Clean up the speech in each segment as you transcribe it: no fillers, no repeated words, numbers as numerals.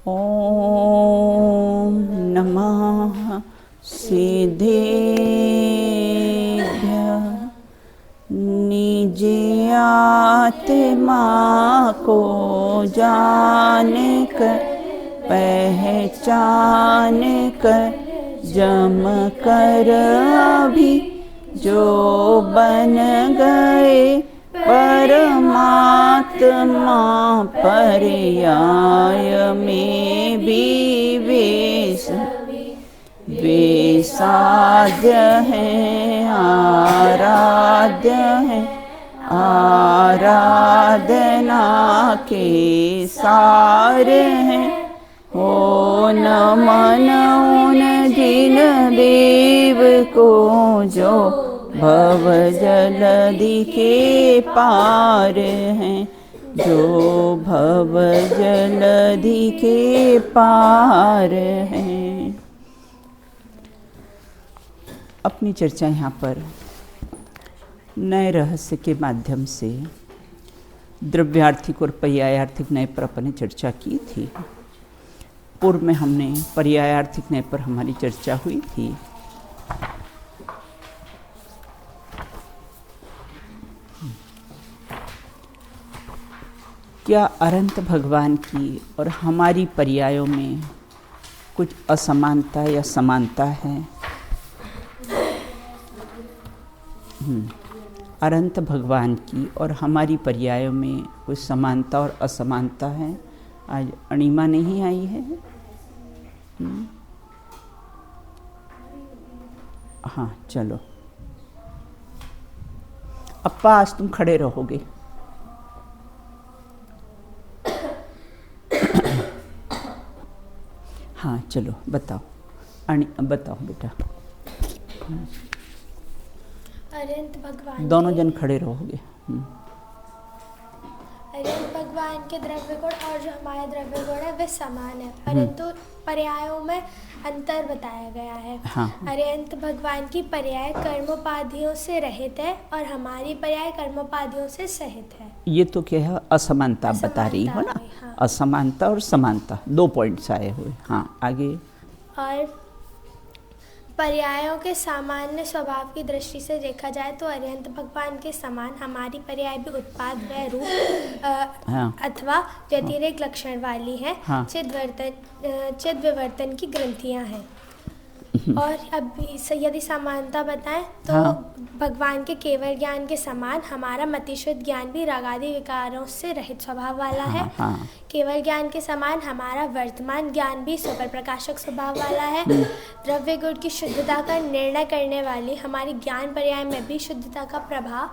ॐ नमः सिद्धेभ्यः। निज आत्मा को जान कर पहचान कर जम कर अभी जो बन गए परमात्मा पर्याय में भी वे साध्य हैं आराध्य हैं आराधना के सार हैं। हो नमन उन जिन देव को जो भव जलधि के पार हैं जो भव जलधि के पार हैं। अपनी चर्चा यहाँ पर नए रहस्य के माध्यम से द्रव्यार्थिक और पर्यायार्थिक नए पर अपने चर्चा की थी। पूर्व में हमने पर्यायार्थिक नए पर हमारी चर्चा हुई थी। क्या अनंत भगवान की और हमारी पर्यायों में कुछ असमानता या समानता है? अनंत भगवान की और हमारी पर्यायों में कुछ समानता और असमानता है। आज अणिमा नहीं आई है। हाँ चलो अप्पा आज तुम खड़े रहोगे। हाँ चलो बताओ बताओ बेटा। अनंत भगवान दोनों जन खड़े रहोगे। अनंत भगवान के द्रव्य गुण और जो हमारे द्रव्य गुण है वे समान है, परंतु पर्यायों में अंतर बताया गया है। हाँ। अनंत भगवान की पर्याय कर्मोपाधियों से रहित है और हमारी पर्याय कर्मोपाधियों से सहित है। ये तो क्या है, असमानता बता रही हो ना। हाँ। असमानता और समानता 2 पॉइंट्स आए हुए। हाँ आगे। और पर्यायों के सामान्य स्वभाव की दृष्टि से देखा जाए तो अनंत भगवान के समान हमारी पर्याय भी उत्पाद व रूप अथवा व्यतिरेक लक्षण वाली है। हाँ। चिद विवर्तन की ग्रंथियां हैं। और अब यदि समानता बताएं तो भगवान के केवल ज्ञान के समान हमारा मतिशुद्ध ज्ञान भी रागादि विकारों से रहित स्वभाव वाला है। केवल ज्ञान के समान हमारा वर्तमान ज्ञान भी स्वपर प्रकाशक स्वभाव वाला है। द्रव्य गुण की शुद्धता का निर्णय करने वाली हमारी ज्ञान पर्याय में भी शुद्धता का प्रभाव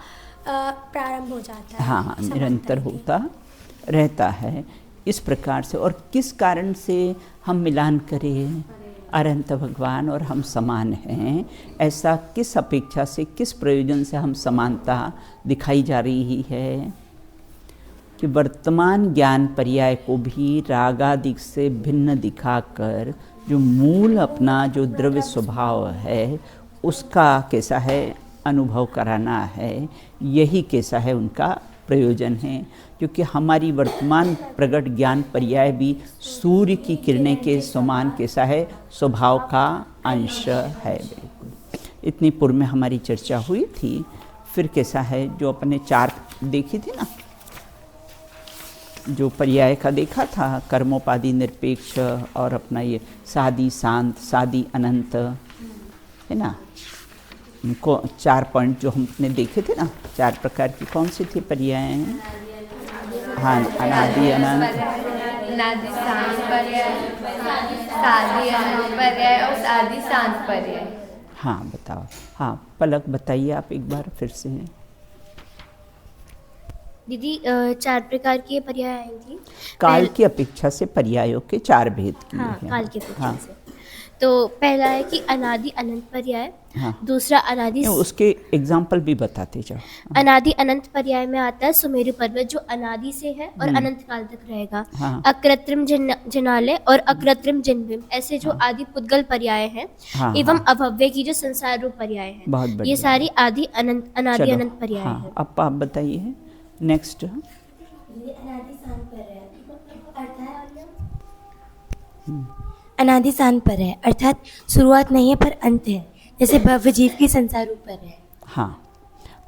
प्रारंभ हो जाता है। हाँ निरंतर होता रहता है इस प्रकार से। और किस कारण से हम मिलान करें? अनंत भगवान और हम समान हैं, ऐसा किस अपेक्षा से, किस प्रयोजन से हम समानता दिखाई जा रही है? कि वर्तमान ज्ञान पर्याय को भी रागादिक से भिन्न दिखाकर जो मूल अपना जो द्रव्य स्वभाव है उसका कैसा है अनुभव कराना है। यही कैसा है उनका प्रयोजन है। क्योंकि हमारी वर्तमान प्रकट ज्ञान पर्याय भी सूर्य की किरणें के समान कैसा है स्वभाव का अंश है। बिल्कुल इतनी पूर्व में हमारी चर्चा हुई थी। फिर कैसा है जो अपने 4 देखी थी ना, जो पर्याय का देखा था कर्मोपाधि निरपेक्ष और अपना ये सादी शांत सादी अनंत है ना। उनको 4 पॉइंट जो हमने देखे थे ना, 4 प्रकार की कौन सी थी पर्याय? हाँ अनादि अनंत, अनादि शांत पर्याय, सादी अनंत पर्याय और सादी शांत पर्याय। हाँ बताओ। हाँ पलक बताइए आप एक बार फिर से। दीदी 4 प्रकार की पर्याय आई थी। काल की अपेक्षा से पर्यायों के 4 भेद किए हैं। काल की अपेक्षा से तो पहला है कि अनादि अनंत पर्याय। दूसरा अनादि, उसके एग्जाम्पल भी बताते जाओ। अनादि अनंत पर्याय में आता है सुमेरु पर्वत जो अनादि से है और अनंत काल तक रहेगा। अकृत्रिम जनालय और अकृत्रिम जन्मबिंब ऐसे जो आदि पुद्गल पर्याय हैं। एवं अभव्य की जो संसार रूप पर्याय है, ये सारी आदि अनंत अनादि अनंत पर्याय है। अब आप बताइए नेक्स्ट। अनादि शांत पर है, अर्थात शुरुआत नहीं है पर अंत है, जैसे भव्य जीव की संसार रूप पर है। हाँ,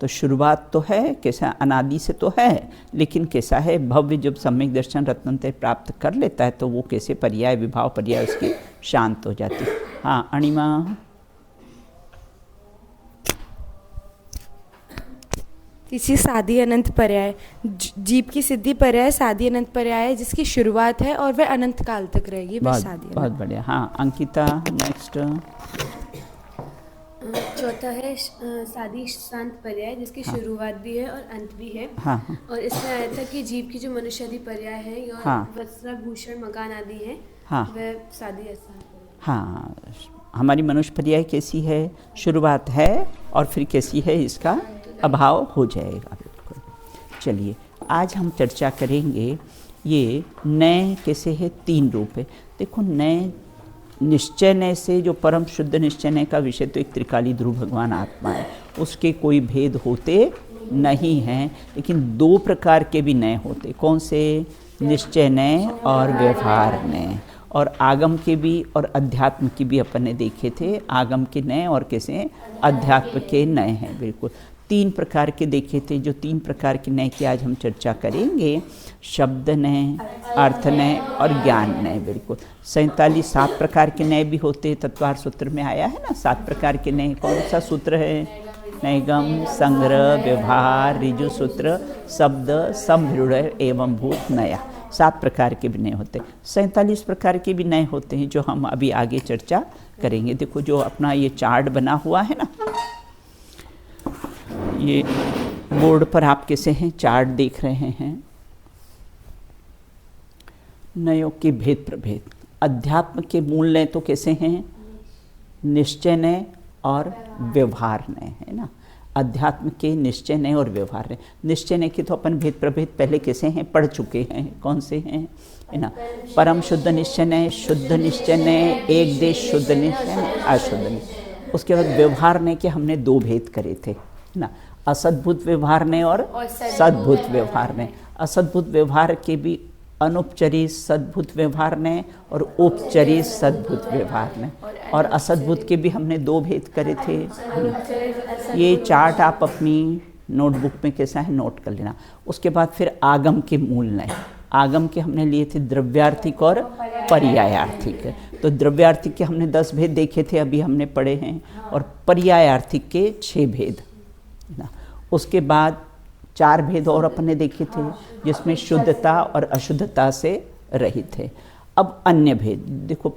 तो शुरुआत तो है, कैसा अनादि से तो है, लेकिन कैसा है भव्य जब सम्यक दर्शन रत्नत्रय प्राप्त कर लेता है तो वो कैसे पर्याय विभाव पर्याय उसकी शांत हो जाती है। हाँ अणिमा, तीसरी साधी अनंत पर्याय, जीव की सिद्धि पर्याय साधी अनंत पर्याय है जिसकी शुरुआत है और वह अनंत काल तक रहेगी। बहुत बढ़िया। हाँ अंकिता, नेक्स्ट। चौथा है साधी शांत पर्याय जिसकी शुरुआत भी है और अंत भी है। हाँ। और इसमें आया था कि जीव की जो मनुष्यादि पर्याय है और वस्त्र भूषण मकान आदि है, वह साधी शांत पर्याय। हाँ, हमारी मनुष्य पर्याय कैसी है, शुरुआत है और फिर कैसी है इसका अभाव हो जाएगा। बिल्कुल। चलिए आज हम चर्चा करेंगे ये नए कैसे है, 3 रूप है। देखो नए निश्चय नय से जो परम शुद्ध निश्चय नय का विषय तो एक त्रिकाली ध्रुव भगवान आत्मा है, उसके कोई भेद होते नहीं हैं, लेकिन 2 प्रकार के भी नय होते। कौन से? निश्चय नय और व्यवहार नय। और आगम के भी और अध्यात्म की भी अपन ने देखे थे, आगम के नय और कैसे अध्यात्म के नय हैं। बिल्कुल 3 प्रकार के देखे थे, जो 3 प्रकार के नय की आज हम चर्चा करेंगे, शब्द नय, अर्थ नय और ज्ञान नय। बिल्कुल 7 प्रकार के नय भी होते, तत्वार सूत्र में आया है ना 7 प्रकार के नय। कौन सा सूत्र है? नैगम, संग्रह, व्यवहार, ऋजु सूत्र, शब्द, समरूढ़ एवं भूत नया। 7 प्रकार के भी नय होते। 47 प्रकार के भी नय होते हैं जो हम अभी आगे चर्चा करेंगे। देखो जो अपना ये चार्ट बना हुआ है ना, ये बोर्ड पर आप कैसे हैं चार्ट देख रहे हैं, नयों के भेद प्रभेद। अध्यात्म के मूल नय तो कैसे हैं? निश्चय नय और व्यवहार नय, है ना। अध्यात्म के निश्चय नय और व्यवहार नय। निश्चय नय के तो अपन भेद प्रभेद पहले कैसे हैं पढ़ चुके हैं। कौन से हैं? है ना, परम शुद्ध निश्चय नय, शुद्ध निश्चय नय, एक देश शुद्ध निश्चय नय, अशुद्ध निश्चय। उसके बाद व्यवहार नय के हमने 2 भेद करे थे, है ना, असद्भुत व्यवहार नय और सद्भुत व्यवहार नय। असद्भुत व्यवहार के भी अनुपचरित सद्भुत व्यवहार नय और उपचरित सद्भुत व्यवहार नय। और असद्भुत के भी हमने 2 भेद करे थे। ये चार्ट आप अपनी नोटबुक में कैसा है नोट कर लेना। उसके बाद फिर आगम के मूल नय। आगम के हमने लिए थे द्रव्यार्थिक और पर्यायार्थिक। तो द्रव्यार्थिक के हमने 10 भेद देखे थे, अभी हमने पढ़े हैं, और पर्यायार्थिक के 6 भेद ना। उसके बाद 4 भेद और अपन ने देखे थे जिसमें शुद्धता और अशुद्धता से रहित थे। अब अन्य भेद देखो,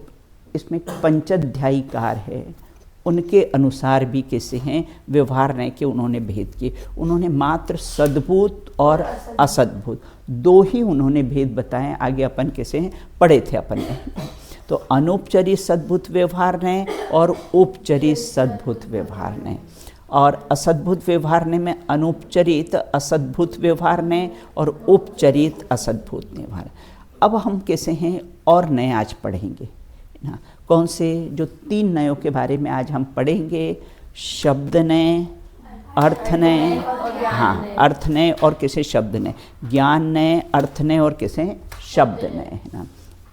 इसमें पंचाध्यायीकार है, उनके अनुसार भी कैसे हैं व्यवहार नय के उन्होंने भेद किए। उन्होंने मात्र सद्भूत और असद्भूत 2 ही उन्होंने भेद बताए। आगे अपन कैसे हैं पढ़े थे अपन ने। तो अनुपचरित सद्भूत व्यवहार नय और उपचरित सद्भूत व्यवहार नय। और असद्भुत व्यवहार नय में अनुपचरित असद्भुत व्यवहार नय और उपचरित असद्भुत व्यवहार। अब हम कैसे हैं और नए आज पढ़ेंगे ना। कौन से? जो 3 नयों के बारे में आज हम पढ़ेंगे, शब्द नय, अर्थ नय, हाँ अर्थ नय और कैसे शब्द नय, ज्ञान नय, अर्थ नय और कैसे शब्द नय, है ना।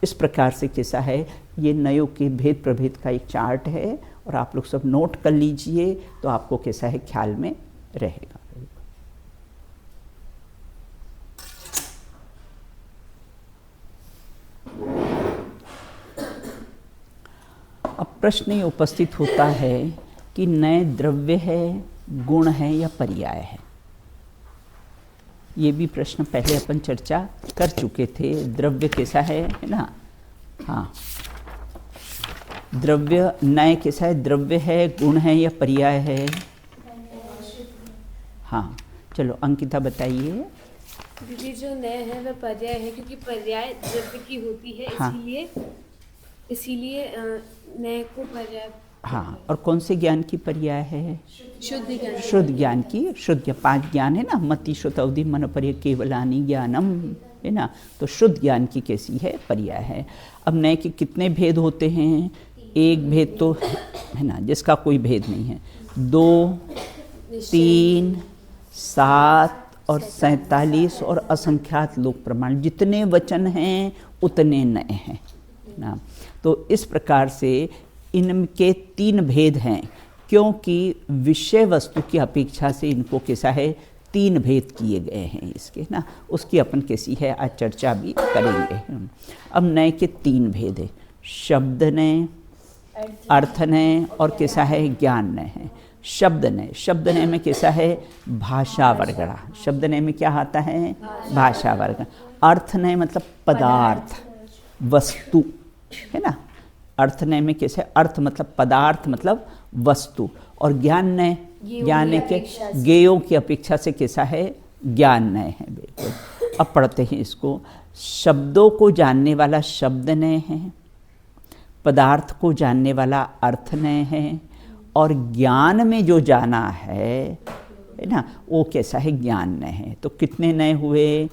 इस प्रकार से कैसा है ये नयों के भेद प्रभेद का एक चार्ट है, और आप लोग सब नोट कर लीजिए तो आपको कैसा है ख्याल में रहेगा। अब प्रश्न ये उपस्थित होता है कि नए द्रव्य है, गुण है या पर्याय है। ये भी प्रश्न पहले अपन चर्चा कर चुके थे। द्रव्य कैसा है ना, हाँ द्रव्य नय कैसा है, द्रव्य है, गुण है या पर्याय है। हाँ चलो अंकिता बताइए। दीदी जो नय है वह पर्याय है, क्योंकि पर्याय द्रव्य की होती है। हाँ। इसीलिए नय को पर्याय। हाँ, और कौन से ज्ञान की पर्याय है? शुद्ध ज्ञान। शुद्ध ज्ञान की। शुद्ध 5 ज्ञान है ना, मति श्रुत अवधि मन पर्य केवलानी ज्ञानम, है ना। तो शुद्ध ज्ञान की कैसी है पर्याय है। अब नय के कितने भेद होते हैं? 1 भेद तो है ना जिसका कोई भेद नहीं है। 2, 3, 7 और 47 और असंख्यात लोक प्रमाण। जितने वचन हैं उतने नय हैं, ना। तो इस प्रकार से इनके 3 भेद हैं, क्योंकि विषय वस्तु की अपेक्षा से इनको कैसा है 3 भेद किए गए हैं इसके ना। उसकी अपन कैसी है आज चर्चा भी करेंगे। अब नए के 3 भेद है, शब्द नय, अर्थ नय और कैसा है ज्ञान नय है। शब्द नय में कैसा है भाषा वर्गणा। शब्द नय में क्या आता है भाषा वर्ग। अर्थ नय मतलब पदार्थ वस्तु है ना। अर्थ नय में कैसे अर्थ मतलब पदार्थ मतलब वस्तु। और ज्ञान नय के ज्ञेयों की अपेक्षा से कैसा है ज्ञान नय है बिल्कुल। अब पढ़ते हैं इसको। शब्दों को जानने वाला शब्द नय है, पदार्थ को जानने वाला अर्थ नय है, और ज्ञान में जो जाना है ना वो कैसा है ज्ञान नय है। तो कितने नय हुए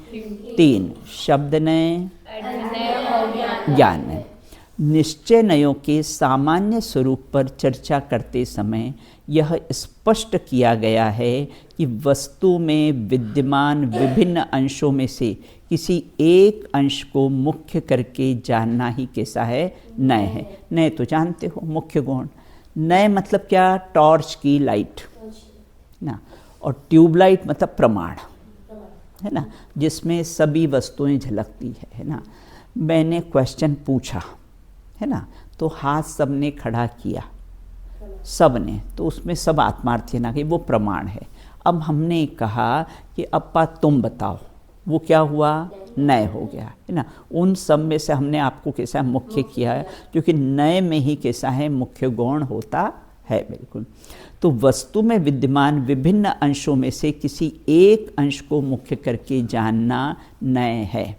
3, शब्द नय ज्ञान नय। निश्चय नयों के सामान्य स्वरूप पर चर्चा करते समय यह स्पष्ट किया गया है कि वस्तु में विद्यमान विभिन्न अंशों में से किसी एक अंश को मुख्य करके जानना ही कैसा है नय है। नय तो जानते हो मुख्य गुण। नय मतलब क्या टॉर्च की लाइट ना, और ट्यूबलाइट मतलब प्रमाण है ना, जिसमें सभी वस्तुएं झलकती है ना। मैंने क्वेश्चन पूछा है ना, तो हाथ सबने खड़ा किया सबने, तो उसमें सब आत्मार्थी ना गई, वो प्रमाण है। अब हमने कहा कि अप्पा तुम बताओ, वो क्या हुआ नय हो गया है ना। उन सब में से हमने आपको कैसा मुख्य किया है, क्योंकि नय में ही कैसा है मुख्य गुण होता है बिल्कुल। तो वस्तु में विद्यमान विभिन्न अंशों में से किसी एक अंश को मुख्य करके जानना नय है।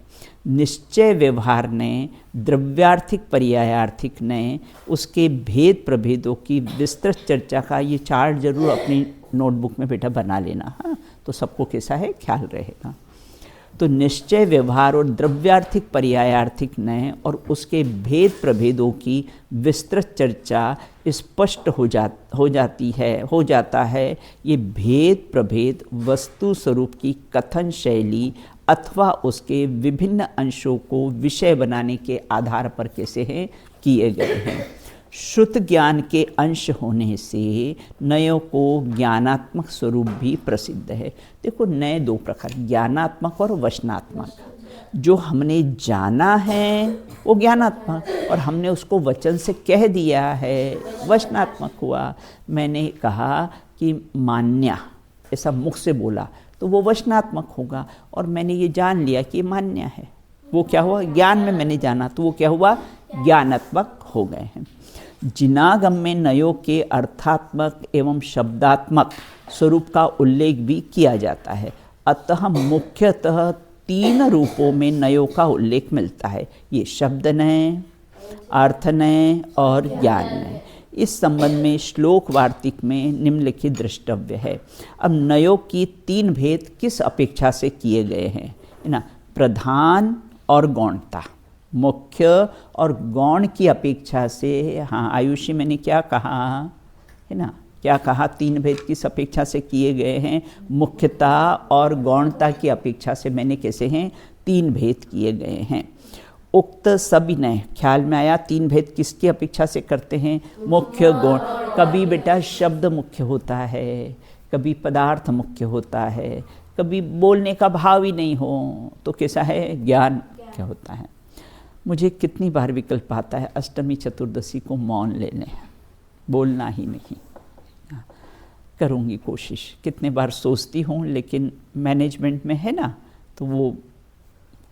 निश्चय व्यवहार ने द्रव्यार्थिक पर्यायार्थिक ने उसके भेद प्रभेदों की विस्तृत चर्चा का ये चार्ट जरूर अपनी नोटबुक में बेटा बना लेना, हाँ, तो सबको कैसा है ख्याल रहेगा। तो निश्चय व्यवहार और द्रव्यार्थिक पर्यायार्थिक नय और उसके भेद प्रभेदों की विस्तृत चर्चा स्पष्ट हो जाता है। ये भेद प्रभेद वस्तु स्वरूप की कथन शैली अथवा उसके विभिन्न अंशों को विषय बनाने के आधार पर कैसे हैं किए गए हैं। शुद्ध ज्ञान के अंश होने से नयों को ज्ञानात्मक स्वरूप भी प्रसिद्ध है। देखो नय 2 प्रकार, ज्ञानात्मक और वचनात्मक। जो हमने जाना है वो ज्ञानात्मक, और हमने उसको वचन से कह दिया है वचनात्मक हुआ। मैंने कहा कि मान्या, ऐसा मुख से बोला तो वो वचनात्मक होगा, और मैंने ये जान लिया कि मान्य है, वो क्या हुआ ज्ञान में मैंने जाना, तो वो क्या हुआ ज्ञानात्मक हो गए हैं। जिनागम में नयों के अर्थात्मक एवं शब्दात्मक स्वरूप का उल्लेख भी किया जाता है। अतः मुख्यतः 3 रूपों में नयों का उल्लेख मिलता है, ये शब्द नय, अर्थ नय और ज्ञान नय। इस संबंध में श्लोक वार्तिक में निम्नलिखित द्रष्टव्य है। अब नयों की 3 भेद किस अपेक्षा से किए गए हैं ना, प्रधान और गौणता, मुख्य और गौण की अपेक्षा से। हाँ आयुषी मैंने क्या कहा है ना, क्या कहा 3 भेद किस अपेक्षा से किए गए हैं, मुख्यता और गौणता की अपेक्षा से मैंने कैसे हैं 3 भेद किए गए हैं। उक्त सभी नय, ख्याल में आया 3 भेद किसकी अपेक्षा से करते हैं, मुख्य गौण। कभी बेटा शब्द मुख्य होता है, कभी पदार्थ मुख्य होता है, कभी बोलने का भाव ही नहीं हो तो कैसा है ज्ञान क्या होता है। मुझे कितनी बार विकल्प आता है अष्टमी चतुर्दशी को मौन ले लें, बोलना ही नहीं। करूँगी कोशिश, कितने बार सोचती हूँ, लेकिन मैनेजमेंट में है ना तो वो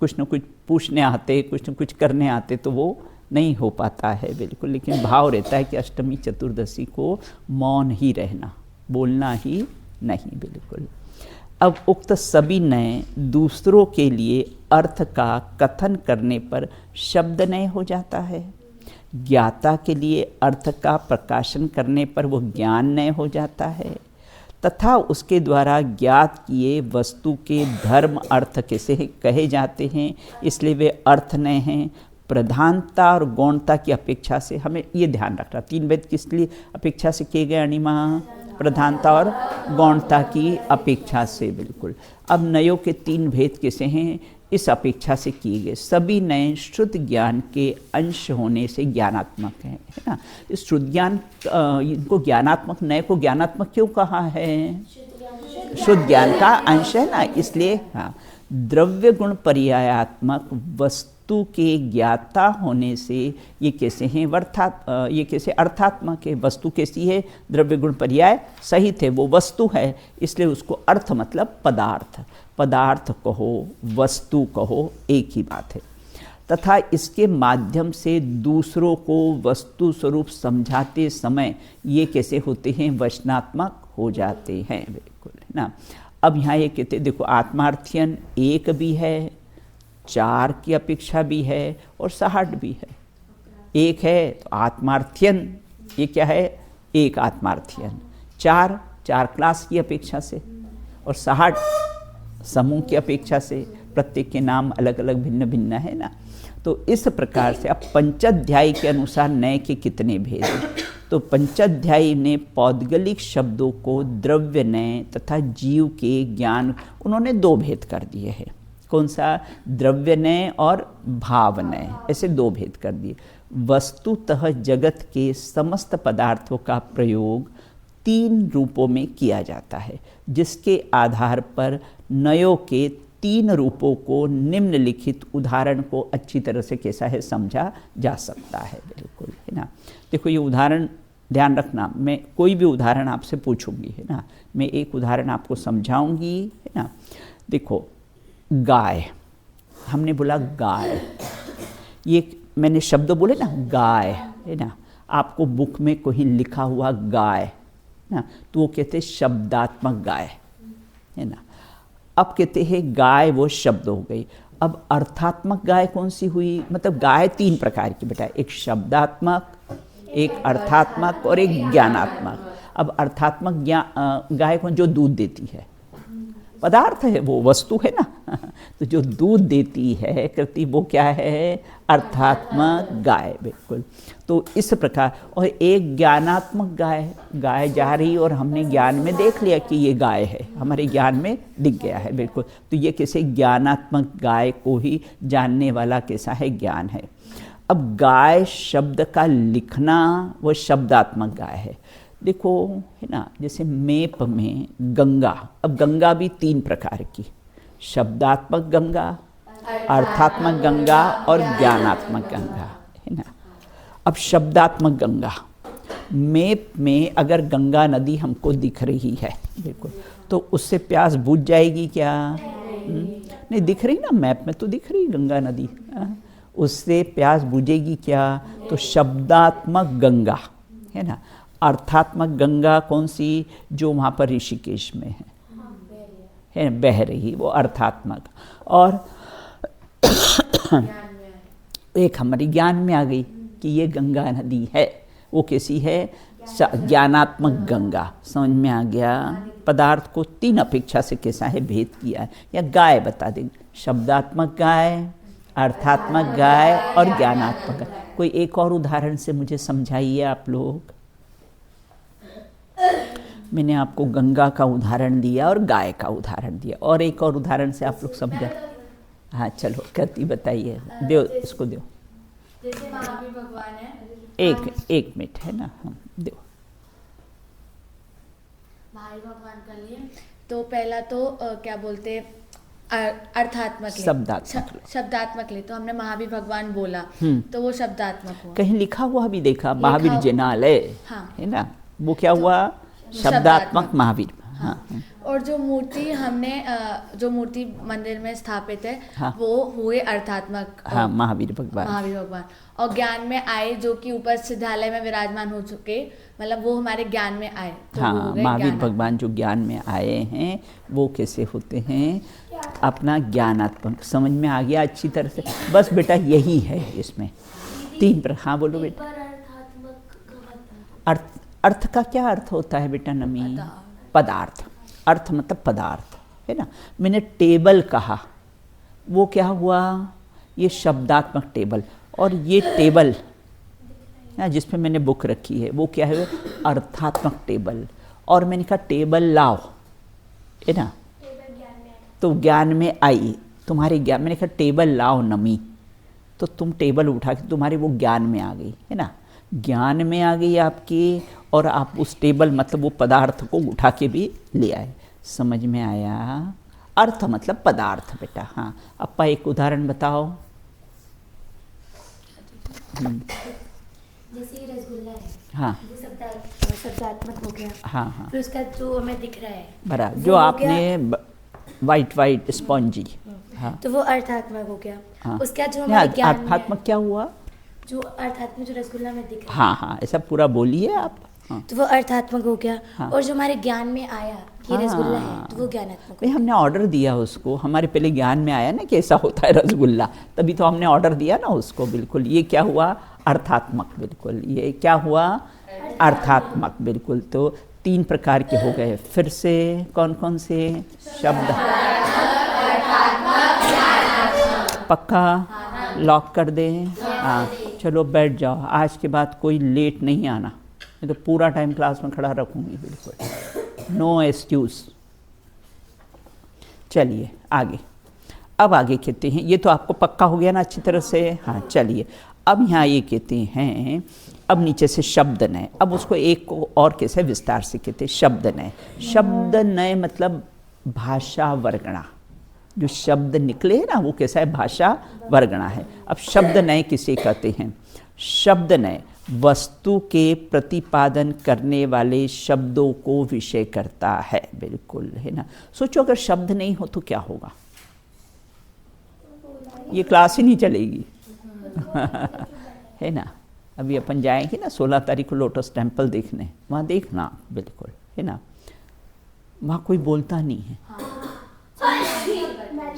कुछ न कुछ पूछने आते, कुछ न कुछ करने आते, तो वो नहीं हो पाता है बिल्कुल। लेकिन भाव रहता है कि अष्टमी चतुर्दशी को मौन ही रहना, बोलना ही नहीं बिल्कुल। अब उक्त सभी नय दूसरों के लिए अर्थ का कथन करने पर शब्द नय हो जाता है। ज्ञाता के लिए अर्थ का प्रकाशन करने पर वो ज्ञान नय हो जाता है, तथा उसके द्वारा ज्ञात किए वस्तु के धर्म अर्थ कैसे कहे जाते हैं, इसलिए वे अर्थ नय हैं। प्रधानता और गौणता की अपेक्षा से हमें ये ध्यान रखना, 3 भेद किस लिए अपेक्षा से किए गए अणिमा, प्रधानता और गौणता की अपेक्षा से बिल्कुल। अब नयों के 3 भेद कैसे हैं, इस अपेक्षा से किए गए सभी नए शुद्ध ज्ञान के अंश होने से ज्ञानात्मक है ना। इस शुद्ध ज्ञान इनको ज्ञानात्मक, नए को ज्ञानात्मक क्यों कहा है? शुद्ध ज्ञान का अंश है ना, इसलिए। हाँ, द्रव्य गुण पर्यायात्मक वस्तु के ज्ञाता होने से ये कैसे हैं? ये कैसे अर्थात्मक है? वस्तु कैसी है? द्रव्य गुण पर्याय सही थे, वो वस्तु है, इसलिए उसको अर्थ मतलब पदार्थ, पदार्थ कहो वस्तु कहो एक ही बात है। तथा इसके माध्यम से दूसरों को वस्तु स्वरूप समझाते समय ये कैसे होते हैं? वचनात्मक हो जाते हैं, बिल्कुल, है ना। अब यहाँ ये कहते देखो, आत्मार्थ्यन एक भी है, 4 की अपेक्षा भी है और 60 भी है। एक है तो आत्मार्थ्यन, ये क्या है? एक आत्मार्थ्यन। 4 क्लास की अपेक्षा से और 60 समूह की अपेक्षा से, प्रत्येक के नाम अलग अलग भिन्न भिन्न है ना। तो इस प्रकार से अब पंचाध्यायी के अनुसार नए के कितने भेद हैं? तो पंचाध्यायी ने पौद्गलिक शब्दों को द्रव्य नय तथा जीव के ज्ञान, उन्होंने 2 भेद कर दिए हैं। कौन सा? द्रव्य नय और भाव नय, ऐसे 2 भेद कर दिए। वस्तुतः जगत के समस्त पदार्थों का प्रयोग 3 रूपों में किया जाता है, जिसके आधार पर नयों के 3 रूपों को निम्नलिखित उदाहरण को अच्छी तरह से कैसा है समझा जा सकता है, बिल्कुल, है ना। देखो ये उदाहरण ध्यान रखना, मैं कोई भी उदाहरण आपसे पूछूंगी, है ना, मैं एक उदाहरण आपको समझाऊंगी, है ना। देखो गाय, हमने बोला गाय, ये मैंने शब्द बोले ना गाय, है ना। आपको बुक में कोई लिखा हुआ गाय ना, तो वो कहते शब्दात्मक गाय, है ना। अब कहते हैं गाय वो शब्द हो गई। अब अर्थात्मक गाय कौन सी हुई? मतलब गाय 3 प्रकार की बेटा, एक शब्दात्मक, एक अर्थात्मक और एक ज्ञानात्मक। अब अर्थात्मक गाय कौन? जो दूध देती है, पदार्थ है, वो वस्तु है ना। तो जो दूध देती है कृति, वो क्या है? अर्थात्मक गाय, बिल्कुल। तो इस प्रकार, और एक ज्ञानात्मक गाय, गाय जा रही और हमने ज्ञान में देख लिया कि ये गाय है, हमारे ज्ञान में दिख गया है, बिल्कुल। तो ये कैसे? ज्ञानात्मक गाय को ही जानने वाला कैसा है? ज्ञान है। अब गाय शब्द का लिखना वो शब्दात्मक गाय है। देखो, है ना, जैसे मेप में गंगा, अब गंगा भी 3 प्रकार की, शब्दात्मक गंगा, अर्थात्मक गंगा और ज्ञानात्मक गंगा, है ना। अब शब्दात्मक गंगा, मेप में अगर गंगा नदी हमको दिख रही है, बिल्कुल, तो उससे प्यास बुझ जाएगी क्या? नहीं दिख रही ना, मैप में तो दिख रही गंगा नदी, उससे प्यास बुझेगी क्या? तो शब्दात्मक गंगा, है ना। अर्थात्मक गंगा कौन सी? जो वहाँ पर ऋषिकेश में है बह रही, वो अर्थात्मक। और एक हमारी ज्ञान में आ गई कि ये गंगा नदी है, वो कैसी है? ज्ञानात्मक गंगा। समझ में आ गया? पदार्थ को 3 अपेक्षा से कैसा है भेद किया है। या गाय बता दें, शब्दात्मक गाय, अर्थात्मक गाय और ज्ञानात्मक गाय। कोई एक और उदाहरण से मुझे समझाइए आप लोग। मैंने आपको गंगा का उदाहरण दिया और गाय का उदाहरण दिया, और एक और उदाहरण से आप लोग समझा। हाँ चलो कृति बताइए, दो इसको दो। जैसे महावीर भगवान है, एक मिनट है ना, हम दो। महावीर भगवान का लिए तो पहला तो क्या बोलते अर्थात्मक शब्दात्मक ले, तो हमने महावीर भगवान बोला तो वो शब्दात्मक हुआ। कहीं लिखा हुआ भी देखा महावीर जिनालय, हाँ, है ना, वो क्या हुआ? शब्दात्मक महावीर। हाँ। और जो मूर्ति हमने जो मूर्ति मंदिर में स्थापित है, हाँ, वो हुए अर्थात्मक, हाँ, महावीर भगवान। और ज्ञान में आए, जो कि ऊपर सिद्धालय में विराजमान हो चुके, मतलब वो हमारे ज्ञान में आए, तो हाँ, महावीर भगवान जो ज्ञान में आए हैं वो कैसे होते हैं? अपना ज्ञानात्मक। समझ में आ गया अच्छी तरह से? बस बेटा यही है इसमें 3 प्रकार। हाँ बोलो बेटा। अर्थ का क्या अर्थ होता है बेटा नमी? पदार्थ। अर्थ मतलब पदार्थ, है ना। मैंने टेबल कहा, वो क्या हुआ? ये शब्दात्मक टेबल। और ये टेबल जिसमें मैंने बुक रखी है, वो क्या है? अर्थात्मक टेबल। और मैंने कहा टेबल लाओ, है ना, तो ज्ञान में आई, तुम्हारे ज्ञान, मैंने कहा टेबल लाओ नमी, तो तुम टेबल उठा के तुम्हारे वो ज्ञान में आ गई, है ना, ज्ञान में आ गई आपकी, और आप उस टेबल मतलब वो पदार्थ को उठा के भी ले आए। समझ में आया? अर्थ मतलब पदार्थ बेटा। हाँ अप्पा एक उदाहरण बताओ। जैसे ये रसगुल्ला है, हाँ वो शब्दात्मक हो गया। हाँ हाँ फिर उसका जो हमें दिख रहा है बरा जो आपने वाइट स्पॉन्जी, हाँ तो वो अर्थात्मक हो गया। हाँ। उसका जो हमारे ज्ञान में अर्थात्मक क्या हुआ? जो अर्थात्मक जो रसगुल्ला में दिख रहा है, हाँ हाँ ऐसा पूरा बोलिए आप। हाँ तो वो अर्थात्मक हो गया। हाँ। और जो हमारे ज्ञान में आया कि हाँ। रसगुल्ला है, तो वो ज्ञानात्मक भाई हमने ऑर्डर दिया उसको, हमारे पहले ज्ञान में आया ना कि ऐसा होता है रसगुल्ला, तभी तो हमने ऑर्डर दिया ना उसको। बिल्कुल ये क्या हुआ? अर्थात्मक। बिल्कुल ये क्या हुआ? अर्थात्मक। बिल्कुल। तो 3 प्रकार के हो गए। फिर से कौन कौन से शब्द? पक्का लॉक कर दें? हाँ चलो बैठ जाओ, आज के बाद कोई लेट नहीं आना, मैं तो पूरा टाइम क्लास में खड़ा रखूँगी। बिल्कुल नो एक्सक्यूज़। चलिए आगे। अब आगे कहते हैं, ये तो आपको पक्का हो गया ना अच्छी तरह से। हाँ चलिए अब यहाँ ये कहते हैं, अब नीचे से शब्द नय। अब उसको एक को और कैसे विस्तार से कहते हैं, शब्द नय। शब्द नय मतलब भाषा वर्गणा, जो शब्द निकले ना वो कैसा है? भाषा वर्गणा है। अब शब्द नय किसे कहते हैं? शब्द नय वस्तु के प्रतिपादन करने वाले शब्दों को विषय करता है। बिल्कुल, है ना। सोचो अगर शब्द नहीं हो तो क्या होगा? ये क्लास ही नहीं चलेगी। है ना। अभी अपन जाएंगे ना 16 तारीख को लोटस टेम्पल देखने, वहाँ देखना। बिल्कुल, है ना। वहाँ कोई बोलता नहीं है,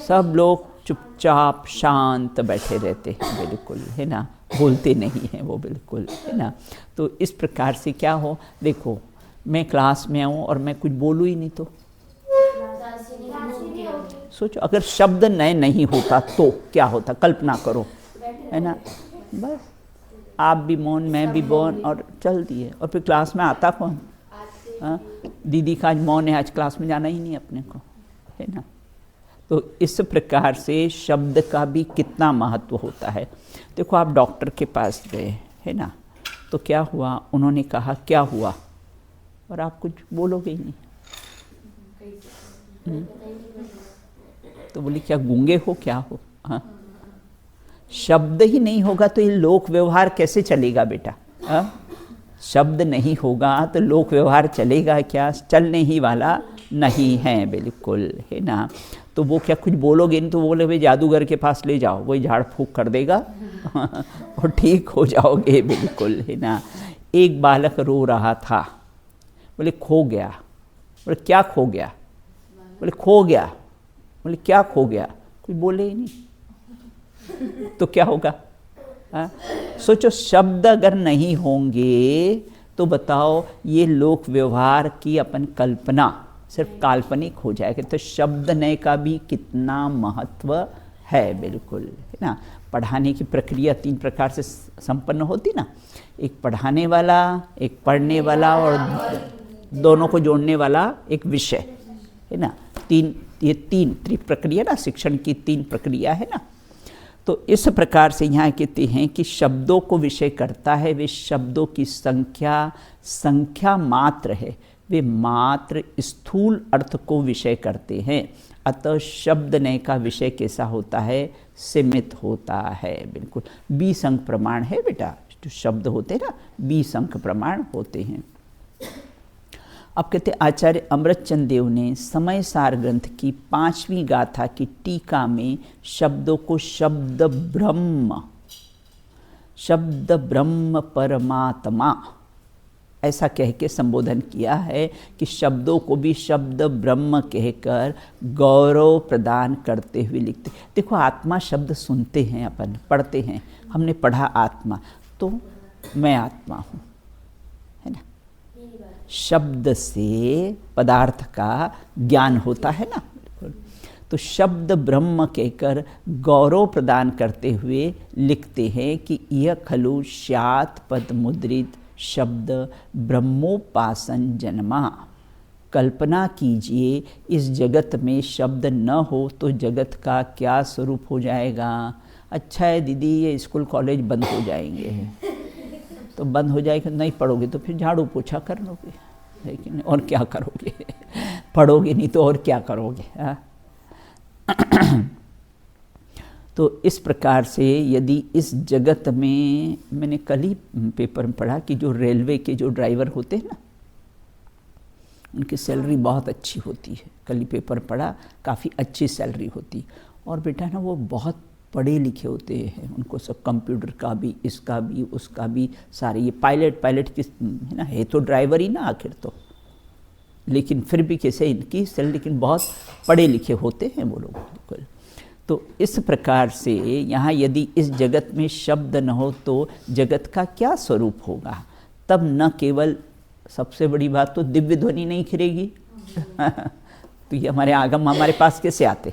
सब लोग चुपचाप शांत बैठे रहते हैं। बिल्कुल, है ना, बोलते नहीं हैं वो। बिल्कुल, है ना। तो इस प्रकार से क्या हो, देखो मैं क्लास में आऊँ और मैं कुछ बोलूँ ही नहीं तो सोचो अगर शब्द नए नहीं होता तो क्या होता? कल्पना करो, है ना। बस आप भी मौन, मैं भी मौन, और चल दिए। और फिर क्लास में आता कौन? हाँ, दीदी का आज मौन है, आज क्लास में जाना ही नहीं अपने को, है ना। तो इस प्रकार से शब्द का भी कितना महत्व होता है। देखो आप डॉक्टर के पास गए, है ना, तो क्या हुआ? उन्होंने कहा क्या हुआ, और आप कुछ बोलोगे ही नहीं। तो बोले क्या गूंगे हो, क्या हो? हाँ, शब्द ही नहीं होगा तो ये लोक व्यवहार कैसे चलेगा बेटा? हाँ? शब्द नहीं होगा तो लोक व्यवहार चलेगा क्या? चलने ही वाला नहीं है। बिल्कुल, है ना। तो वो क्या कुछ बोलोगे नहीं तो वो बोले भाई जादूगर के पास ले जाओ, वही झाड़ फूक कर देगा और ठीक हो जाओगे। बिल्कुल, है ना। एक बालक रो रहा था, बोले खो गया। बोले क्या खो गया? बोले खो गया। बोले क्या खो गया? कुछ बोले ही नहीं तो क्या होगा? हाँ? सोचो शब्द अगर नहीं होंगे तो बताओ ये लोक व्यवहार की अपन कल्पना सिर्फ काल्पनिक हो जाएगा। तो शब्द नय का भी कितना महत्व है। बिल्कुल, है ना। पढ़ाने की प्रक्रिया 3 प्रकार से संपन्न होती ना, एक पढ़ाने वाला, एक पढ़ने वाला, और दोनों को जोड़ने वाला एक विषय, है ना। ये तीन प्रक्रिया ना, शिक्षण की 3 प्रक्रिया है ना। तो इस प्रकार से यहाँ कहते हैं कि शब्दों को विषय करता है, वे शब्दों की संख्या मात्र है, वे मात्र स्थूल अर्थ को विषय करते हैं। अतः शब्द नय का विषय कैसा होता है? सीमित होता है। बिल्कुल 20 अंक प्रमाण है बेटा, जो शब्द होते हैं ना 20 अंक प्रमाण होते हैं। अब कहते आचार्य अमृतचंद देव ने समय सार ग्रंथ की 5वीं गाथा की टीका में शब्दों को शब्द ब्रह्म परमात्मा ऐसा कह के संबोधन किया है कि शब्दों को भी शब्द ब्रह्म कहकर गौरव प्रदान करते हुए लिखते। देखो आत्मा शब्द सुनते हैं, अपन पढ़ते हैं, हमने पढ़ा आत्मा, तो मैं आत्मा हूँ, है ना। शब्द से पदार्थ का ज्ञान होता है ना। तो शब्द ब्रह्म कहकर गौरव प्रदान करते हुए लिखते हैं कि यह खलु स्यात् पद मुद्रित शब्द ब्रह्मोपासन जन्मा। कल्पना कीजिए इस जगत में शब्द न हो तो जगत का क्या स्वरूप हो जाएगा। अच्छा है दीदी ये स्कूल कॉलेज बंद हो जाएंगे, तो बंद हो जाएगा, नहीं पढ़ोगे तो फिर झाड़ू पोछा कर लोगे, लेकिन और क्या करोगे, पढ़ोगे नहीं तो और क्या करोगे। तो इस प्रकार से यदि इस जगत में, मैंने कल ही पेपर में पढ़ा कि जो रेलवे के जो ड्राइवर होते हैं ना, उनकी सैलरी बहुत अच्छी होती है। कल ही पेपर पढ़ा, काफ़ी अच्छी सैलरी होती। और बेटा ना वो बहुत पढ़े लिखे होते हैं, उनको सब कंप्यूटर का भी, इसका भी, उसका भी, सारे ये पायलट किस है ना, है तो ड्राइवर ही ना आखिर तो, लेकिन फिर भी कैसे इनकी सैलरी, लेकिन बहुत पढ़े लिखे होते हैं वो लोग बिल्कुल। तो इस प्रकार से यहाँ यदि इस जगत में शब्द न हो तो जगत का क्या स्वरूप होगा। तब न केवल, सबसे बड़ी बात तो दिव्य ध्वनि नहीं खिलेगी तो ये हमारे आगम हमारे पास कैसे आते,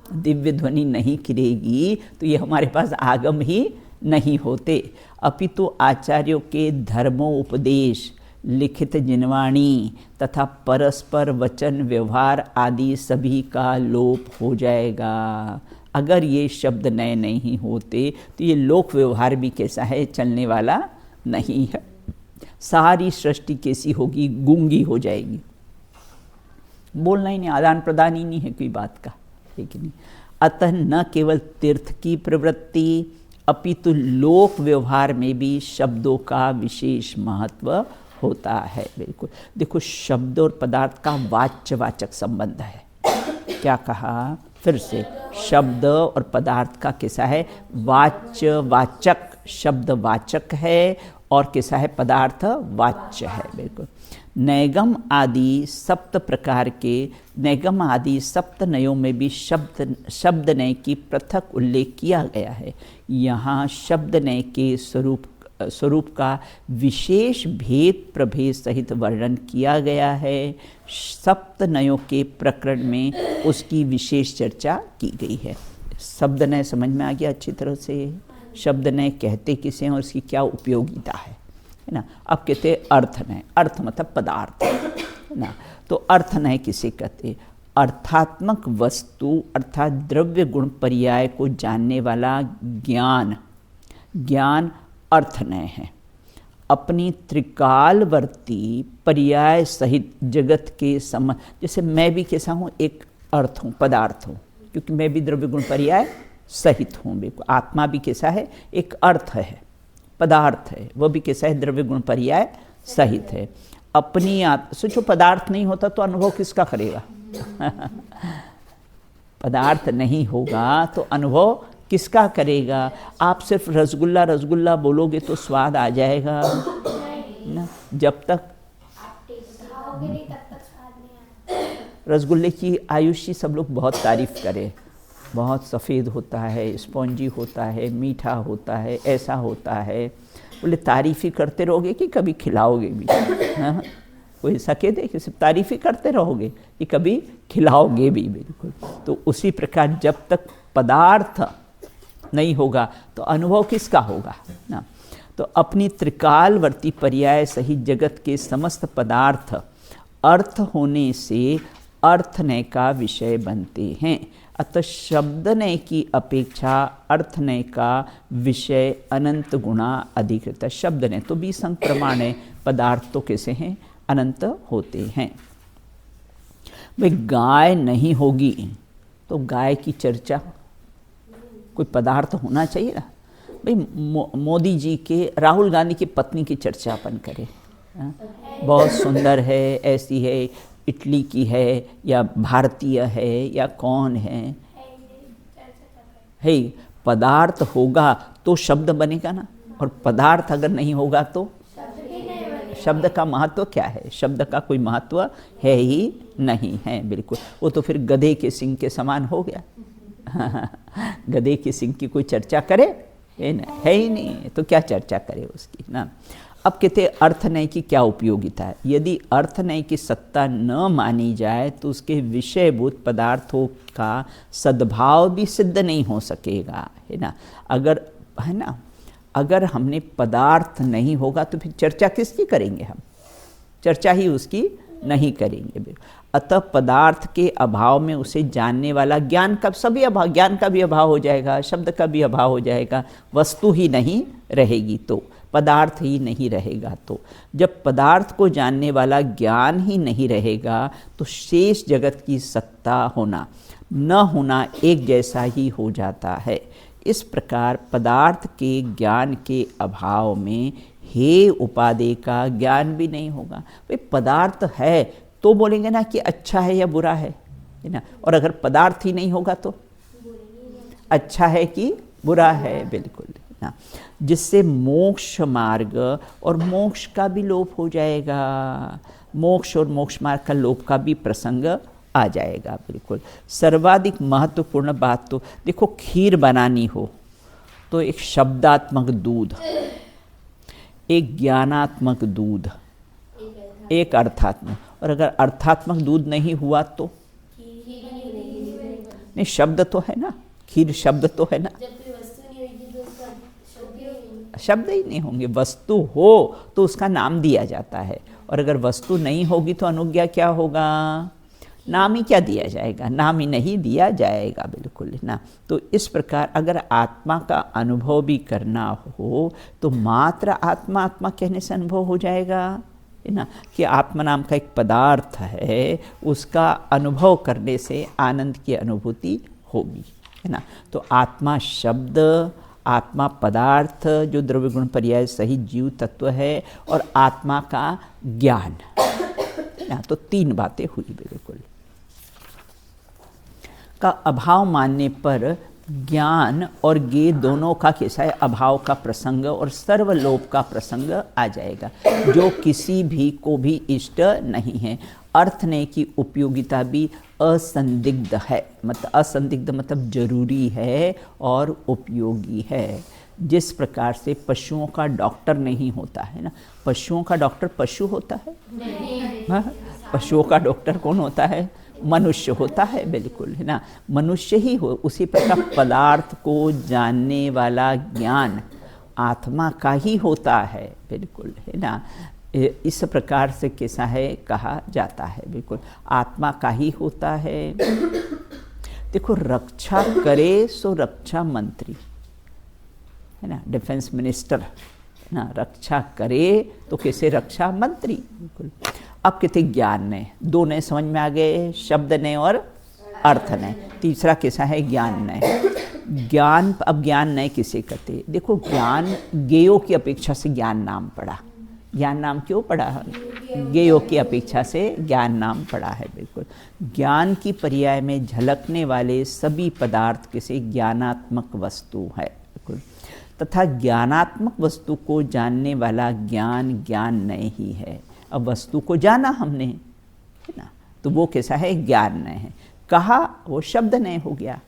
दिव्य ध्वनि नहीं खिलेगी तो ये हमारे पास आगम ही नहीं होते। अपितु आचार्यों के धर्मोपदेश, लिखित जिनवाणी तथा परस्पर वचन व्यवहार आदि सभी का लोप हो जाएगा। अगर ये शब्द नए नहीं होते तो ये लोक व्यवहार भी कैसा है, चलने वाला नहीं है। सारी सृष्टि कैसी होगी, गूंगी हो जाएगी, बोलना ही नहीं, आदान प्रदान ही नहीं है कोई बात का, ठीक नहीं। अतः न केवल तीर्थ की प्रवृत्ति अपितु लोक व्यवहार में भी शब्दों का विशेष महत्व होता है। बिल्कुल देखो, शब्द और पदार्थ का वाच्यवाचक संबंध है। क्या कहा फिर से, शब्द और पदार्थ का कैसा है, वाच्यवाचक, शब्द वाचक है और कैसा है, पदार्थ वाच्य है। बिल्कुल नैगम आदि सप्त प्रकार के, नैगम आदि सप्त नयों में भी शब्द नय की पृथक उल्लेख किया गया है। यहाँ शब्द नय के स्वरूप का विशेष भेद प्रभेद सहित वर्णन किया गया है। सप्त नयों के प्रकरण में उसकी विशेष चर्चा की गई है। शब्द नय समझ में आ गया अच्छी तरह से, शब्द नय कहते किसे हैं और इसकी क्या उपयोगिता है ना। अब कहते हैं अर्थ नय, अर्थ मतलब पदार्थ है ना। तो अर्थ नय किसे कहते, अर्थात्मक वस्तु अर्थात द्रव्य गुण पर्याय को जानने वाला ज्ञान, ज्ञान अर्थनय है। अपनी त्रिकालवर्ती पर्याय सहित जगत के जैसे मैं भी कैसा हूँ, एक अर्थ हूँ, पदार्थ हूँ, क्योंकि मैं भी द्रव्य गुण पर्याय सहित हूँ। बिल्कुल आत्मा भी कैसा है, एक अर्थ है, पदार्थ है, वह भी कैसा है, द्रव्य गुण पर्याय सहित है। अपनी सोचो पदार्थ नहीं होता तो अनुभव किसका करेगा पदार्थ नहीं होगा तो अनुभव किसका करेगा। आप सिर्फ रसगुल्ला रसगुल्ला बोलोगे तो स्वाद आ जाएगा ना, जब तक रसगुल्ले की आयुषी सब लोग बहुत तारीफ करें, बहुत सफ़ेद होता है, स्पॉन्जी होता है, मीठा होता है, ऐसा होता है, बोले तारीफ ही करते रहोगे कि कभी खिलाओगे भी। हाँ कोई ऐसा कह दे कि सिर्फ तारीफ ही करते रहोगे कि कभी खिलाओगे भी। बिल्कुल तो उसी प्रकार जब तक पदार्थ नहीं होगा तो अनुभव किसका होगा ना। तो अपनी त्रिकालवर्ती पर्याय सहित जगत के समस्त पदार्थ अर्थ होने से अर्थनय का विषय बनते हैं। अतः शब्दनय की अपेक्षा अर्थनय का विषय अनंत गुणा अधिक रहता है। शब्दनय तो भी संग प्रमाण है, पदार्थ तो कैसे हैं, अनंत होते हैं। भाई गाय नहीं होगी तो गाय की चर्चा, कोई पदार्थ होना चाहिए ना। भाई मोदी जी के, राहुल गांधी की पत्नी की चर्चा अपन करें, बहुत सुंदर है, ऐसी है, इटली की है या भारतीय है या कौन है पदार्थ होगा तो शब्द बनेगा ना, और पदार्थ अगर नहीं होगा तो शब्द का महत्व क्या है, शब्द का कोई महत्व है ही नहीं है। बिल्कुल वो तो फिर गधे के सिंह के समान हो गया गधे के सिंह की कोई चर्चा करे है ही नहीं, तो क्या चर्चा करे उसकी ना। अब कहते अर्थनय की क्या उपयोगिता है। यदि अर्थनय की सत्ता न मानी जाए तो उसके विषयभूत पदार्थों का सद्भाव भी सिद्ध नहीं हो सकेगा, है ना। अगर है ना, अगर हमने पदार्थ नहीं होगा तो फिर चर्चा किसकी करेंगे हम, चर्चा ही उसकी नहीं करेंगे। अतः पदार्थ के अभाव में उसे जानने वाला ज्ञान का सभी अभाव, ज्ञान का भी अभाव हो जाएगा, शब्द का भी अभाव हो जाएगा, वस्तु ही नहीं रहेगी तो, पदार्थ ही नहीं रहेगा तो। जब पदार्थ को जानने वाला ज्ञान ही नहीं रहेगा तो शेष जगत की सत्ता होना न होना एक जैसा ही हो जाता है। इस प्रकार पदार्थ के ज्ञान के अभाव में हे उपादेय का ज्ञान भी नहीं होगा। भाई पदार्थ है तो बोलेंगे ना कि अच्छा है या बुरा है ना, और अगर पदार्थ ही नहीं होगा तो अच्छा है कि बुरा है, बिल्कुल ना। जिससे मोक्ष मार्ग और मोक्ष का भी लोप हो जाएगा, मोक्ष और मोक्ष मार्ग का लोप का भी प्रसंग आ जाएगा, बिल्कुल। सर्वाधिक महत्वपूर्ण बात तो देखो, खीर बनानी हो तो एक शब्दात्मक दूध, एक ज्ञानात्मक दूध, एक अर्थात्मक, और अगर अर्थात्मक दूध नहीं हुआ तो नहीं, शब्द तो है ना, खीर शब्द तो है ना, शब्द ही नहीं होंगे। वस्तु हो तो उसका नाम दिया जाता है, और अगर वस्तु नहीं होगी तो अनुज्ञा क्या होगा, नाम ही क्या दिया जाएगा, नाम ही नहीं दिया जाएगा, बिल्कुल ना। तो इस प्रकार अगर आत्मा का अनुभव भी करना हो तो मात्र आत्मा आत्मा कहने से अनुभव हो जाएगा, है ना, कि आत्मा नाम का एक पदार्थ है, उसका अनुभव करने से आनंद की अनुभूति होगी, है ना। तो आत्मा शब्द, आत्मा पदार्थ जो द्रव्य गुण पर्याय सहित जीव तत्व है, और आत्मा का ज्ञान, ना। तो तीन बातें हुई, बिल्कुल। का अभाव मानने पर ज्ञान और ज्ञेय दोनों का कैसा है, अभाव का प्रसंग और सर्वलोप का प्रसंग आ जाएगा, जो किसी भी को भी इष्ट नहीं है। अर्थ ने की उपयोगिता भी असंदिग्ध है, मतलब असंदिग्ध मतलब जरूरी है और उपयोगी है। जिस प्रकार से पशुओं का डॉक्टर नहीं होता है ना, पशुओं का डॉक्टर पशु होता है, हाँ? पशुओं का डॉक्टर कौन होता है, मनुष्य होता है, बिल्कुल, है ना, मनुष्य ही हो। उसी प्रकार पदार्थ को जानने वाला ज्ञान आत्मा का ही होता है, बिल्कुल, है ना। इस प्रकार से कैसा है कहा जाता है, बिल्कुल आत्मा का ही होता है। देखो, रक्षा करे सो रक्षा मंत्री, है ना, डिफेंस मिनिस्टर, है ना, रक्षा करे तो कैसे रक्षा मंत्री, बिल्कुल। अब कहते ज्ञान ने, दो नए समझ में आ गए, शब्द ने और अर्थ ने। तीसरा कैसा है, ज्ञान ने। ज्ञान, अब ज्ञान नए किसे कहते, देखो ज्ञान ज्ञेयों की अपेक्षा से ज्ञान नाम पड़ा। ज्ञान नाम क्यों पड़ा, ज्ञेयों की अपेक्षा से ज्ञान नाम पड़ा है, बिल्कुल। ज्ञान की पर्याय में झलकने वाले सभी पदार्थ किसी ज्ञानात्मक वस्तु है, बिल्कुल। तथा ज्ञानात्मक वस्तु को जानने वाला ज्ञान ज्ञान नहीं ही है। अब वस्तु को जाना हमने, है ना, तो वो कैसा है, ज्ञान नहीं है। कहा वो शब्द नहीं हो गया,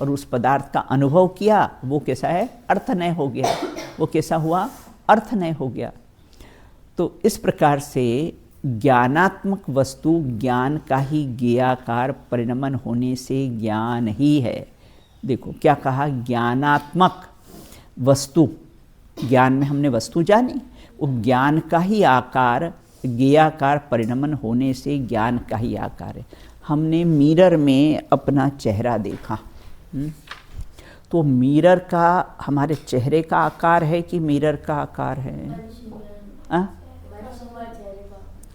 और उस पदार्थ का अनुभव किया वो कैसा है, अर्थ नहीं हो गया, वो कैसा हुआ, अर्थ नहीं हो गया। तो इस प्रकार से ज्ञानात्मक वस्तु ज्ञान का ही ज्ञेयाकार परिणमन होने से ज्ञान ही है। देखो क्या कहा, ज्ञानात्मक वस्तु, ज्ञान में हमने वस्तु जानी, वो ज्ञान का ही आकार, ज्ञेयाकार परिणमन होने से ज्ञान का ही आकार है। हमने मिरर में अपना चेहरा देखा, तो मिरर का हमारे चेहरे का आकार है कि मिरर का आकार है,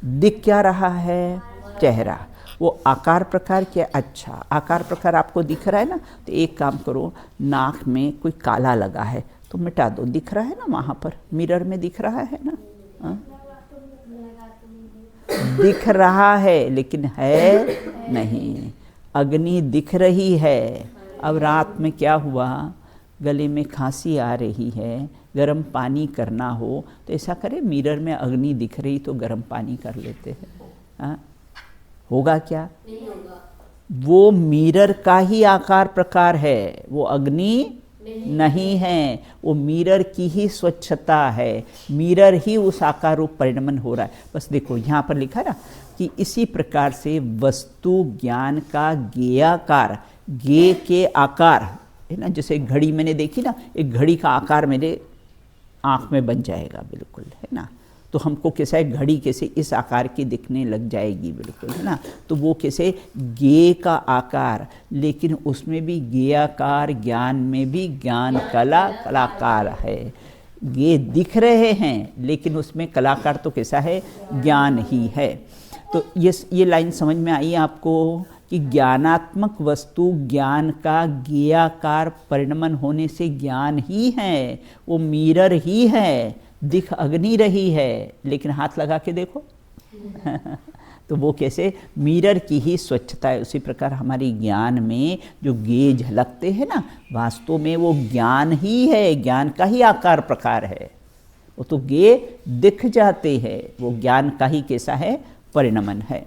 दिख क्या रहा है, चेहरा, वो आकार प्रकार क्या, अच्छा आकार प्रकार आपको दिख रहा है ना, तो एक काम करो, नाक में कोई काला लगा है तो मिटा दो, दिख रहा है ना, वहाँ पर मिरर में दिख रहा है ना, दिख रहा है लेकिन है नहीं। अग्नि दिख रही है, अब रात में क्या हुआ, गले में खांसी आ रही है, गर्म पानी करना हो तो ऐसा करें, मिरर में अग्नि दिख रही तो गर्म पानी कर लेते हैं, होगा क्या, नहीं होगा। वो मिरर का ही आकार प्रकार है, वो अग्नि नहीं है, वो मिरर की ही स्वच्छता है, मिरर ही उस आकार रूप परिणमन हो रहा है। बस देखो यहाँ पर लिखा है ना कि इसी प्रकार से वस्तु ज्ञान का ज्ञेयाकार, ज्ञेय के आकार है ना, जैसे घड़ी मैंने देखी ना, एक घड़ी का आकार मेरे आँख में बन जाएगा, बिल्कुल, है ना। तो हमको कैसा है, घड़ी कैसे इस आकार की दिखने लग जाएगी, बिल्कुल, है ना। तो वो कैसे गे का आकार, लेकिन उसमें भी गेयाकार, ज्ञान में भी ज्ञान कला कलाकार है। गे दिख रहे हैं लेकिन उसमें कलाकार तो कैसा है, ज्ञान ही है। तो ये लाइन समझ में आई आपको कि ज्ञानात्मक वस्तु ज्ञान का गेयाकार परिणमन होने से ज्ञान ही है, वो मिरर ही है, दिख अग्नि रही है, लेकिन हाथ लगा के देखो तो वो कैसे मिरर की ही स्वच्छता है। उसी प्रकार हमारी ज्ञान में जो गे झलकते हैं ना, वास्तव में वो ज्ञान ही है, ज्ञान का ही आकार प्रकार है। वो तो गे दिख जाते हैं, वो ज्ञान का ही कैसा है, परिणमन है।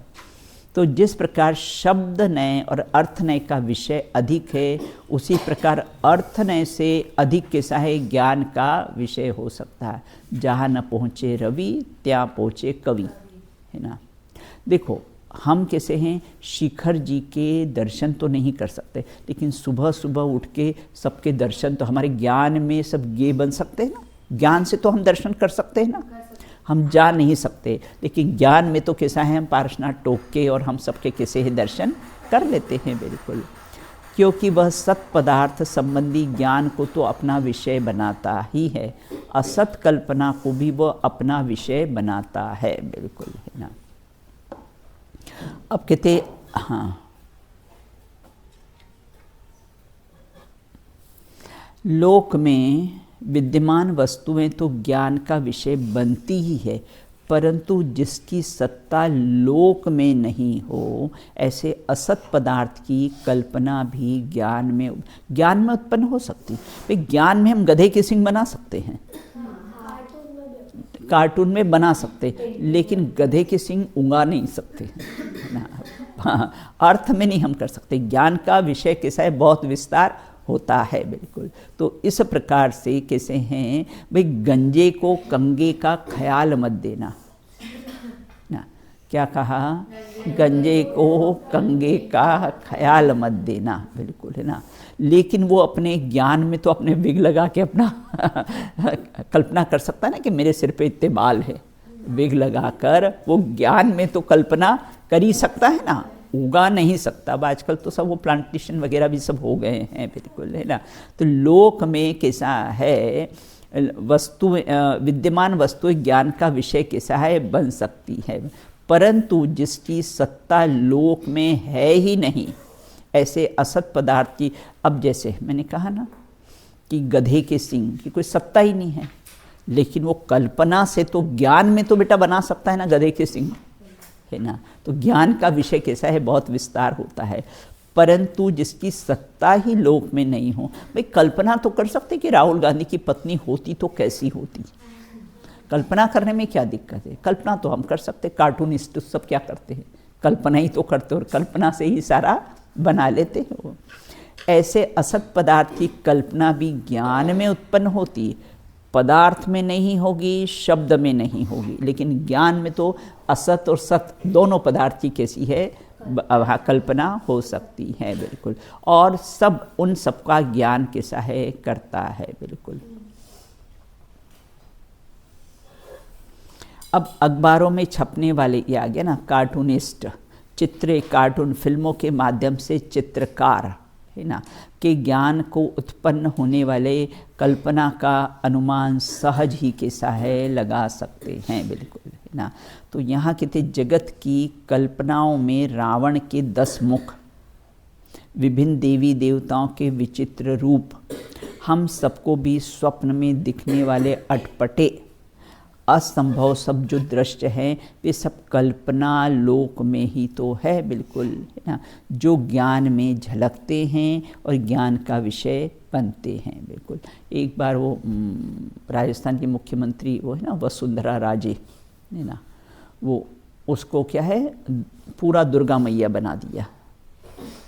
तो जिस प्रकार शब्द नय और अर्थ नय का विषय अधिक है, उसी प्रकार अर्थ नय से अधिक कैसा है, ज्ञान का विषय हो सकता है। जहाँ न पहुँचे रवि ત્યાં पहुँचे कवि, है ना। देखो हम कैसे हैं, शिखर जी के दर्शन तो नहीं कर सकते, लेकिन सुबह सुबह उठ के सबके दर्शन तो हमारे ज्ञान में सब गे बन सकते हैं ना। ज्ञान से तो हम दर्शन कर सकते हैं ना, हम जा नहीं सकते, लेकिन ज्ञान में तो कैसा है, हम पारसनाथ टोक के और हम सबके कैसे है दर्शन कर लेते हैं, बिल्कुल। क्योंकि वह सत पदार्थ संबंधी ज्ञान को तो अपना विषय बनाता ही है, असत कल्पना को भी वह अपना विषय बनाता है, बिल्कुल, है ना। अब कहते हाँ, लोक में विद्यमान वस्तुएं तो ज्ञान का विषय बनती ही है, परंतु जिसकी सत्ता लोक में नहीं हो, ऐसे असत पदार्थ की कल्पना भी ज्ञान में उत्पन्न हो सकती है। भाई ज्ञान में हम गधे के सिंह बना सकते हैं, कार्टून में बना सकते, लेकिन गधे के सिंह उगा नहीं सकते ना। हाँ, अर्थ में नहीं हम कर सकते। ज्ञान का विषय कैसा है, बहुत विस्तार होता है, बिल्कुल। तो इस प्रकार से कैसे हैं भाई, गंजे को कंगे का ख्याल मत देना ना। क्या कहा, गंजे को कंगे का ख्याल मत देना, बिल्कुल, है ना। लेकिन वो अपने ज्ञान में तो अपने विग लगा के अपना कल्पना कर सकता है ना कि मेरे सिर पे इतने बाल है, विग लगाकर वो ज्ञान में तो कल्पना कर ही सकता है ना, उगा नहीं सकता। अब आजकल तो सब वो प्लांटेशन वगैरह भी सब हो गए हैं, बिल्कुल, है ना। तो लोक में कैसा है, वस्तु विद्यमान वस्तु ज्ञान का विषय कैसा है, बन सकती है, परंतु जिसकी सत्ता लोक में है ही नहीं, ऐसे असत पदार्थ की। अब जैसे मैंने कहा ना कि गधे के सिंह की कोई सत्ता ही नहीं है, लेकिन वो कल्पना से तो ज्ञान में तो बेटा बना सकता है ना गधे के सिंह, है ना। तो ज्ञान का विषय कैसा है, बहुत विस्तार होता है, परंतु जिसकी सत्ता ही लोक में नहीं हो। भाई कल्पना तो कर सकते कि राहुल गांधी की पत्नी होती तो कैसी होती, कल्पना करने में क्या दिक्कत है, कल्पना तो हम कर सकते। कार्टूनिस्ट सब क्या करते हैं, कल्पना ही तो करते और कल्पना से ही सारा बना लेते हैं वो। ऐसे असत पदार्थ की कल्पना भी ज्ञान में उत्पन्न होती, पदार्थ में नहीं होगी, शब्द में नहीं होगी, लेकिन ज्ञान में तो असत और सत दोनों पदार्थ की कैसी है, कल्पना हो सकती है, बिल्कुल। और सब उन सबका ज्ञान कैसा है, करता है, बिल्कुल। अब अखबारों में छपने वाले ये आ गया ना, कार्टूनिस्ट, चित्रे कार्टून फिल्मों के माध्यम से चित्रकार, है ना, के ज्ञान को उत्पन्न होने वाले कल्पना का अनुमान सहज ही कैसा है, लगा सकते हैं, बिल्कुल, है ना। तो यहाँ कहते जगत की कल्पनाओं में रावण के 10 मुख, विभिन्न देवी देवताओं के विचित्र रूप, हम सबको भी स्वप्न में दिखने वाले अटपटे असंभव सब जो दृश्य हैं, वे सब कल्पना लोक में ही तो है, बिल्कुल, है ना, जो ज्ञान में झलकते हैं और ज्ञान का विषय बनते हैं, बिल्कुल। एक बार वो राजस्थान की मुख्यमंत्री वो है ना वसुंधरा राजे, है ना, वो उसको क्या है पूरा दुर्गा मैया बना दिया,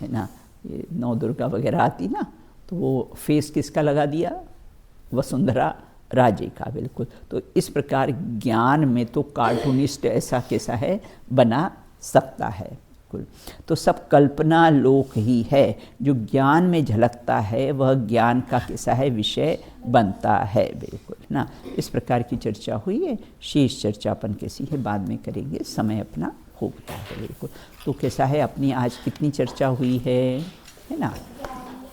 है ना, ये 9 दुर्गा वगैरह आती ना, तो वो फेस किसका लगा दिया, वसुंधरा राजे का, बिल्कुल। तो इस प्रकार ज्ञान में तो कार्टूनिस्ट ऐसा कैसा है, बना सकता है। बिल्कुल। तो सब कल्पना लोक ही है, जो ज्ञान में झलकता है वह ज्ञान का कैसा है, विषय बनता है, बिल्कुल ना। इस प्रकार की चर्चा हुई है। शेष चर्चा अपन कैसी है बाद में करेंगे, समय अपना हो गया है, बिल्कुल। तो कैसा है अपनी आज कितनी चर्चा हुई है ना।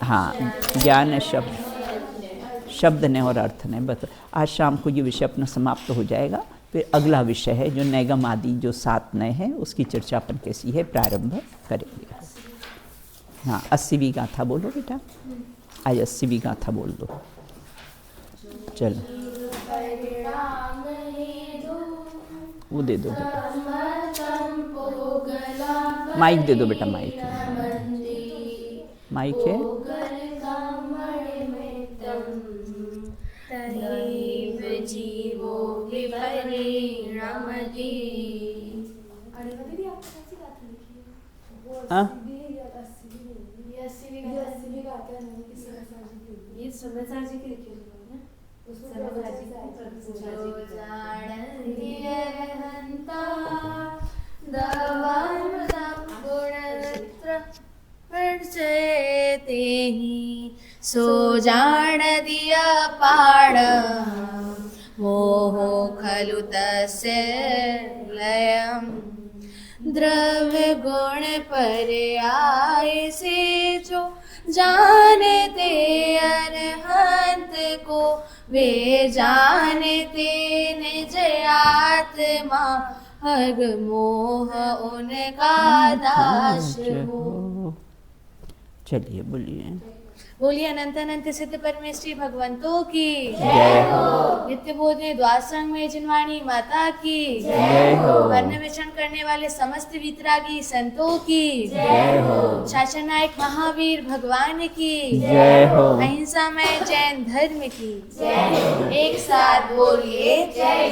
हाँ, ज्ञान शब्द ने और अर्थ ने, बस आज शाम को ये विषय अपना समाप्त हो जाएगा। फिर अगला विषय है जो नैगम आदि जो 7 नए हैं, उसकी चर्चा अपन कैसी है प्रारंभ करेंगे। हाँ, 80वीं गाथा बोलो बेटा, आज 80वीं गाथा बोल दो। चलो वो दे दो बेटा, माइक दे दो बेटा, माइक है। सो जान दिया पाड़ मोहो खलु तस्य लयम् द्रव्य गुण पर्याय से जो जानते अरहंत को, वे जानते निज आत्मा हग मोह उनका दास हो। चलिए बोलिए। बोलिए अनंत अनंत सिद्ध परमेश्वरी भगवंतों की जय हो। नित्य बोधने द्वासंग में जिनवाणी माता की जय हो। वर्ण विचरण करने वाले समस्त वितरागी संतों की जय हो। शासन नायक महावीर भगवान की जय हो। अहिंसा में जैन धर्म की जय। एक साथ बोलिए जय।